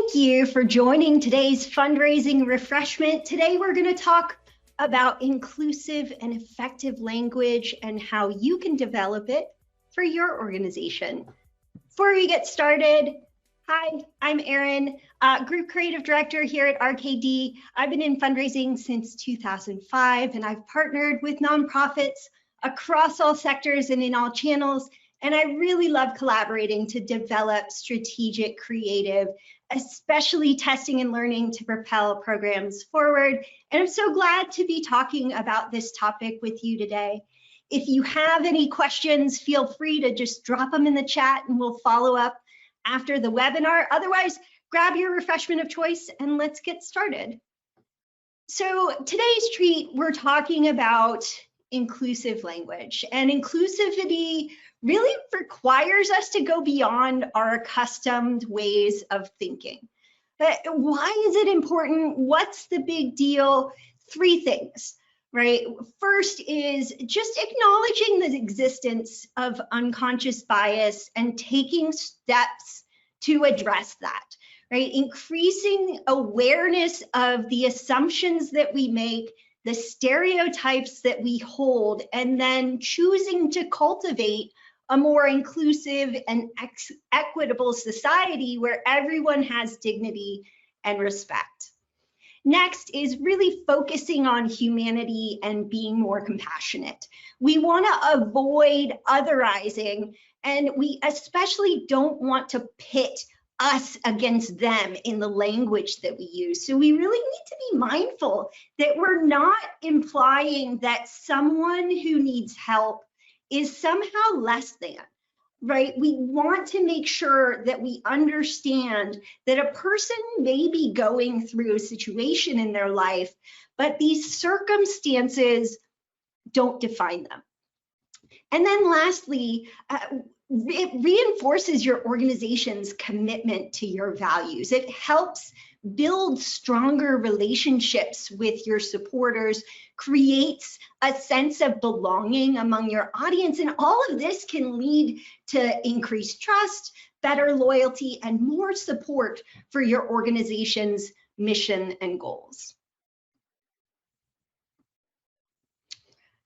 Thank you for joining today's fundraising refreshment. Today we're going to talk about inclusive and effective language and how you can develop it for your organization. Before we get started, hi, I'm Erin, Group Creative Director here at RKD. I've been in fundraising since 2005, and I've partnered with nonprofits across all sectors and in all channels. And I really love collaborating to develop strategic, creative, especially testing and learning to propel programs forward. And I'm so glad to be talking about this topic with you today. If you have any questions, feel free to just drop them in the chat and we'll follow up after the webinar. Otherwise, grab your refreshment of choice and let's get started. So today's treat, we're talking about inclusive language, and inclusivity really requires us to go beyond our accustomed ways of thinking. But why is it important? What's the big deal? Three things, right? First is just acknowledging the existence of unconscious bias and taking steps to address that, right? Increasing awareness of the assumptions that we make, the stereotypes that we hold, and then choosing to cultivate a more inclusive and equitable society where everyone has dignity and respect. Next is really focusing on humanity and being more compassionate. We want to avoid otherizing, and we especially don't want to pit us against them in the language that we use. So we really need to be mindful that we're not implying that someone who needs help is somehow less than, right? We want to make sure that we understand that a person may be going through a situation in their life, but these circumstances don't define them. And then lastly, it reinforces your organization's commitment to your values. It helps build stronger relationships with your supporters, creates a sense of belonging among your audience, and all of this can lead to increased trust, better loyalty, and more support for your organization's mission and goals.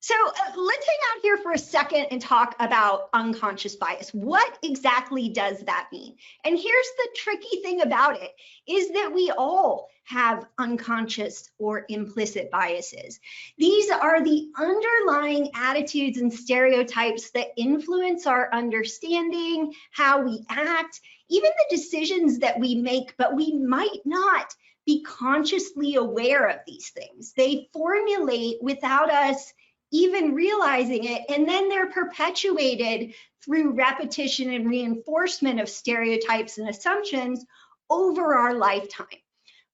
So let's hang out here for a second and talk about unconscious bias. What exactly does that mean? And here's the tricky thing about it, is that we all have unconscious or implicit biases. These are the underlying attitudes and stereotypes that influence our understanding, how we act, even the decisions that we make, but we might not be consciously aware of these things. They formulate without us even realizing it, and then they're perpetuated through repetition and reinforcement of stereotypes and assumptions over our lifetime.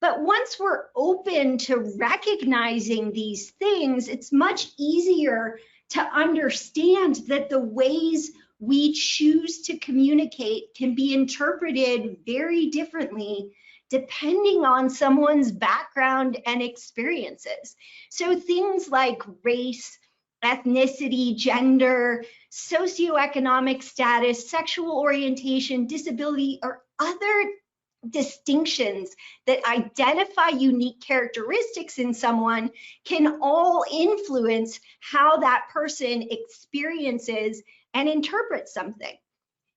But once we're open to recognizing these things, it's much easier to understand that the ways we choose to communicate can be interpreted very differently depending on someone's background and experiences. So things like race, ethnicity, gender, socioeconomic status, sexual orientation, disability, or other distinctions that identify unique characteristics in someone can all influence how that person experiences and interprets something.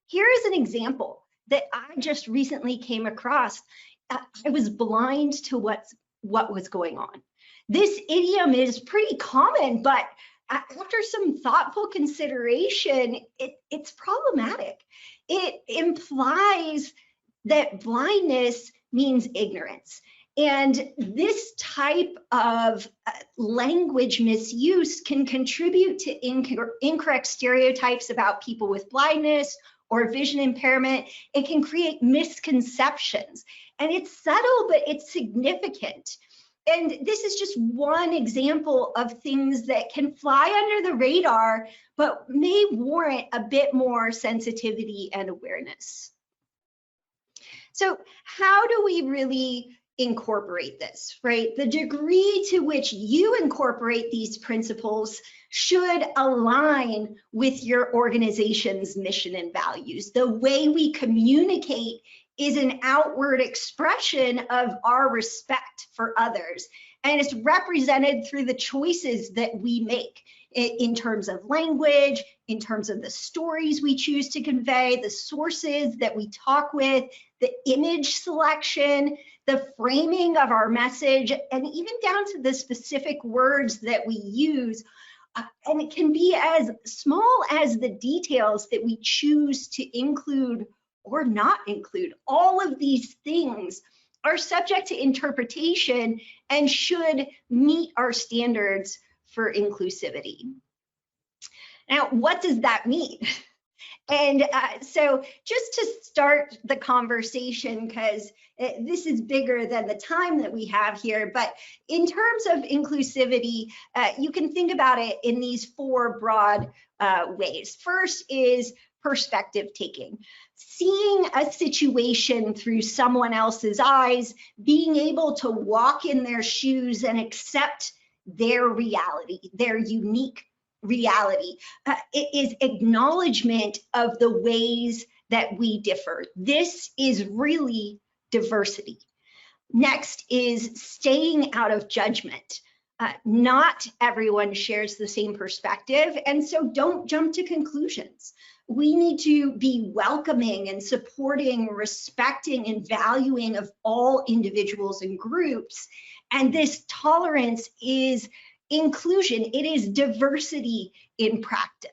Here is an example that I just recently came across. I was blind to what was going on. This idiom is pretty common, but after some thoughtful consideration, it's problematic. It implies that blindness means ignorance. And this type of language misuse can contribute to incorrect stereotypes about people with blindness or vision impairment. It can create misconceptions. And it's subtle, but it's significant. And this is just one example of things that can fly under the radar, but may warrant a bit more sensitivity and awareness. So how do we really incorporate this, right? The degree to which you incorporate these principles should align with your organization's mission and values. The way we communicate is an outward expression of our respect for others. And it's represented through the choices that we make in terms of language, in terms of the stories we choose to convey, the sources that we talk with, the image selection, the framing of our message, and even down to the specific words that we use. And it can be as small as the details that we choose to include or not include. All of these things are subject to interpretation and should meet our standards for inclusivity. Now, what does that mean? And so just to start the conversation, because this is bigger than the time that we have here, but in terms of inclusivity, you can think about it in these four broad ways. First is perspective taking, seeing a situation through someone else's eyes, being able to walk in their shoes and accept their reality, their unique reality. It is acknowledgement of the ways that we differ. This is really diversity. Next is staying out of judgment. Not everyone shares the same perspective, and so don't jump to conclusions. We need to be welcoming and supporting, respecting, and valuing of all individuals and groups. And this tolerance is inclusion. It is diversity in practice.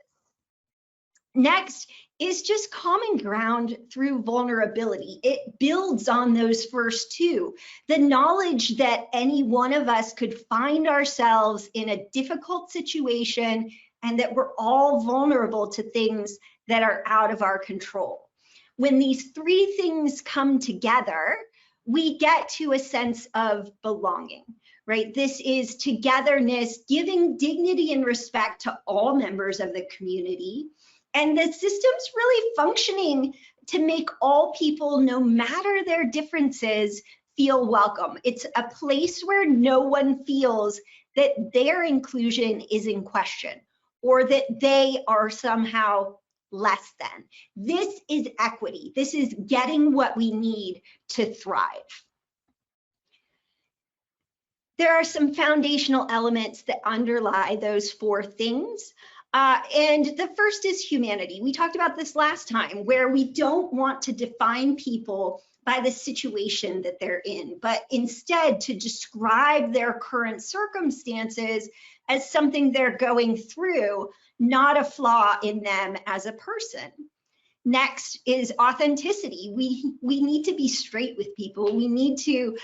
Next is just common ground through vulnerability. It builds on those first two. The knowledge that any one of us could find ourselves in a difficult situation and that we're all vulnerable to things that are out of our control. When these three things come together, we get to a sense of belonging, right? This is togetherness, giving dignity and respect to all members of the community. And the system's really functioning to make all people, no matter their differences, feel welcome. It's a place where no one feels that their inclusion is in question or that they are somehow less than. This is equity. This is getting what we need to thrive. There are some foundational elements that underlie those four things. And the first is humanity. We talked about this last time, where we don't want to define people by the situation that they're in, but instead to describe their current circumstances as something they're going through, not a flaw in them as a person. Next is authenticity. We need to be straight with people. We need to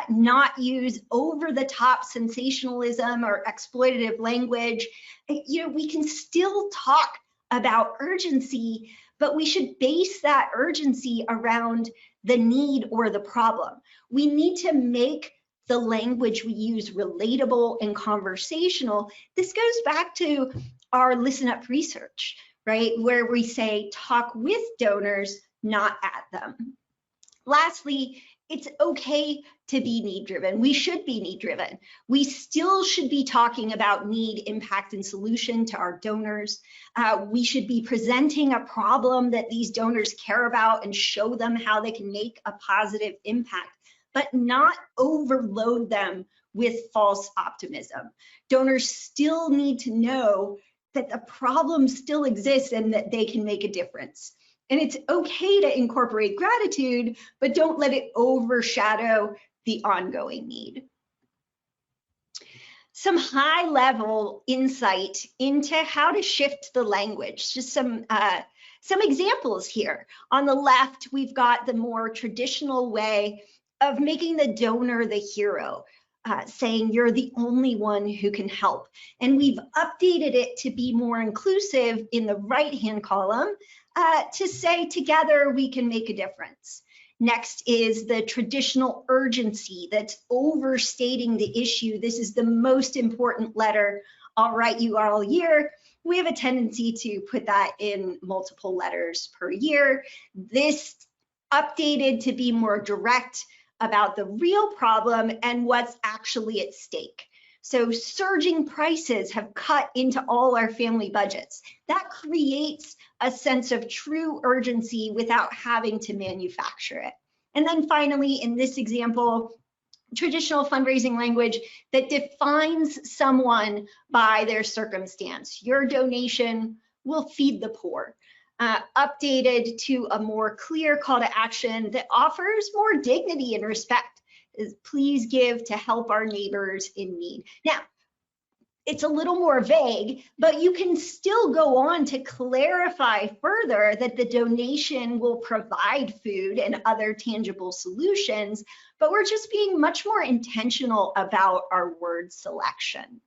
not use over-the-top sensationalism or exploitative language. You know, we can still talk about urgency, but we should base that urgency around the need or the problem. We need to make the language we use relatable and conversational. This goes back to our Listen Up research, right? Where we say talk with donors, not at them. Lastly, it's okay to be need-driven. We should be need-driven. We still should be talking about need, impact, and solution to our donors. We should be presenting a problem that these donors care about and show them how they can make a positive impact, but not overload them with false optimism. Donors still need to know that the problem still exists and that they can make a difference. And it's okay to incorporate gratitude, but don't let it overshadow the ongoing need. Some high-level insight into how to shift the language. Just some examples here. On the left, we've got the more traditional way of making the donor the hero. Saying you're the only one who can help. And we've updated it to be more inclusive in the right-hand column to say together we can make a difference. Next is the traditional urgency that's overstating the issue. This is the most important letter I'll write you all year. We have a tendency to put that in multiple letters per year. This updated to be more direct about the real problem and what's actually at stake. So surging prices have cut into all our family budgets. That creates a sense of true urgency without having to manufacture it. And then finally, in this example, traditional fundraising language that defines someone by their circumstance. Your donation will feed the poor. Updated to a more clear call to action that offers more dignity and respect. Please give to help our neighbors in need. Now, it's a little more vague, but you can still go on to clarify further that the donation will provide food and other tangible solutions, but we're just being much more intentional about our word selection.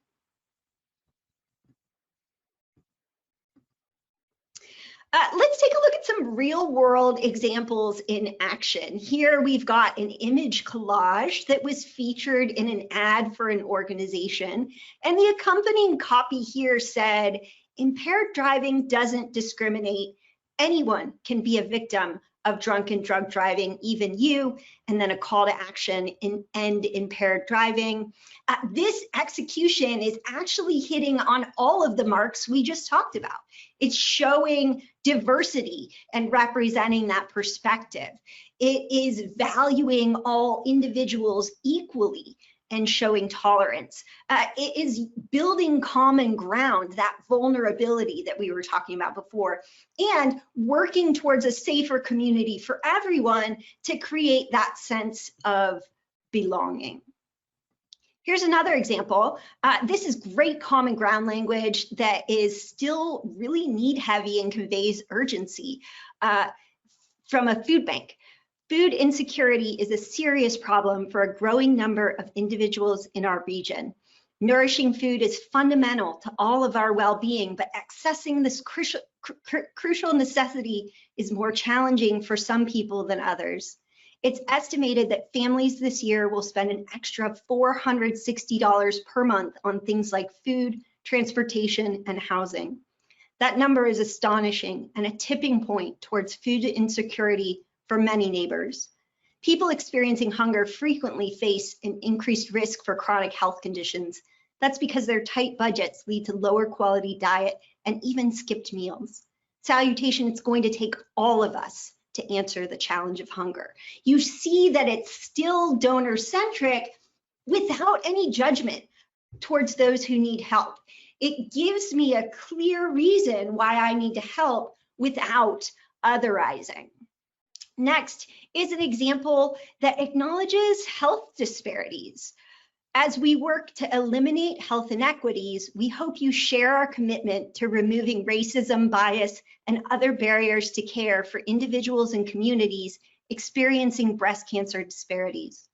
Let's take a look at some real world examples in action. Here we've got an image collage that was featured in an ad for an organization, and the accompanying copy here said, "Impaired driving doesn't discriminate. Anyone can be a victim of drunken drug driving, even you," and then a call to action in end impaired driving. This execution is actually hitting on all of the marks we just talked about. It's showing diversity and representing that perspective. It is valuing all individuals equally and showing tolerance. It is building common ground, that vulnerability that we were talking about before, and working towards a safer community for everyone to create that sense of belonging. Here's another example. This is great common ground language that is still really need heavy and conveys urgency from a food bank. Food insecurity is a serious problem for a growing number of individuals in our region. Nourishing food is fundamental to all of our well-being, but accessing this crucial necessity is more challenging for some people than others. It's estimated that families this year will spend an extra $460 per month on things like food, transportation, and housing. That number is astonishing and a tipping point towards food insecurity for many neighbors. People experiencing hunger frequently face an increased risk for chronic health conditions. That's because their tight budgets lead to lower quality diet and even skipped meals. Salutation, it's going to take all of us to answer the challenge of hunger. You see that it's still donor-centric without any judgment towards those who need help. It gives me a clear reason why I need to help without otherizing. Next is an example that acknowledges health disparities. As we work to eliminate health inequities, we hope you share our commitment to removing racism, bias, and other barriers to care for individuals and communities experiencing breast cancer disparities.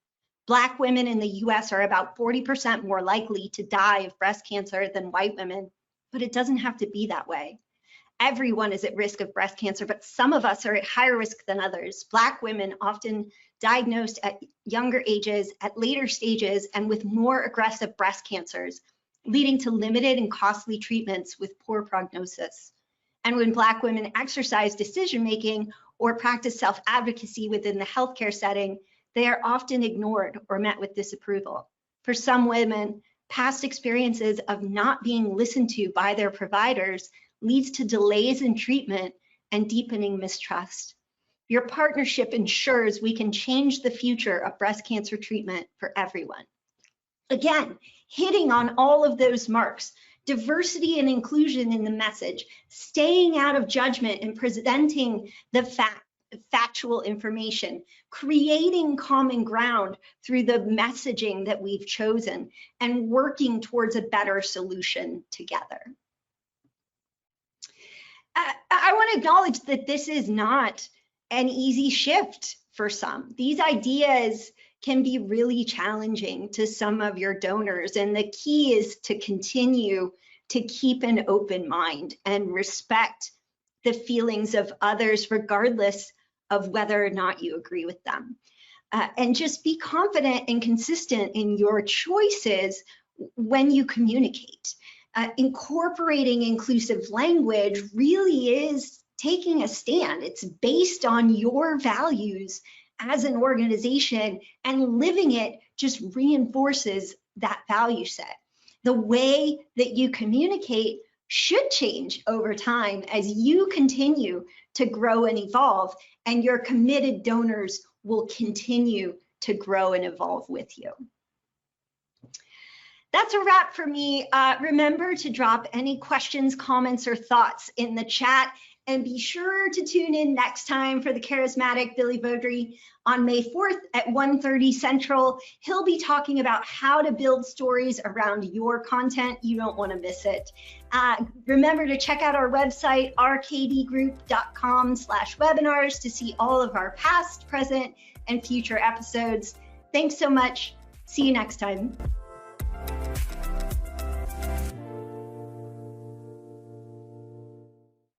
Black women in the US are about 40% more likely to die of breast cancer than white women, but it doesn't have to be that way. Everyone is at risk of breast cancer, but some of us are at higher risk than others. Black women often diagnosed at younger ages, at later stages, and with more aggressive breast cancers, leading to limited and costly treatments with poor prognosis. And when Black women exercise decision-making or practice self-advocacy within the healthcare setting, they are often ignored or met with disapproval. For some women, past experiences of not being listened to by their providers leads to delays in treatment and deepening mistrust. Your partnership ensures we can change the future of breast cancer treatment for everyone. Again, hitting on all of those marks, diversity and inclusion in the message, staying out of judgment and presenting the factual information, creating common ground through the messaging that we've chosen, and working towards a better solution together. I want to acknowledge that this is not an easy shift for some. These ideas can be really challenging to some of your donors, and the key is to continue to keep an open mind and respect the feelings of others, regardless of whether or not you agree with them. And just be confident and consistent in your choices when you communicate. Incorporating inclusive language really is taking a stand. It's based on your values as an organization, and living it just reinforces that value set. The way that you communicate should change over time as you continue to grow and evolve, and your committed donors will continue to grow and evolve with you. That's a wrap for me. Remember to drop any questions, comments, or thoughts in the chat, and be sure to tune in next time for the charismatic Billy Beaudry on May 4th at 1:30 Central. He'll be talking about how to build stories around your content. You don't want to miss it. Remember to check out our website, rkdgroup.com/webinars, to see all of our past, present, and future episodes. Thanks so much. See you next time.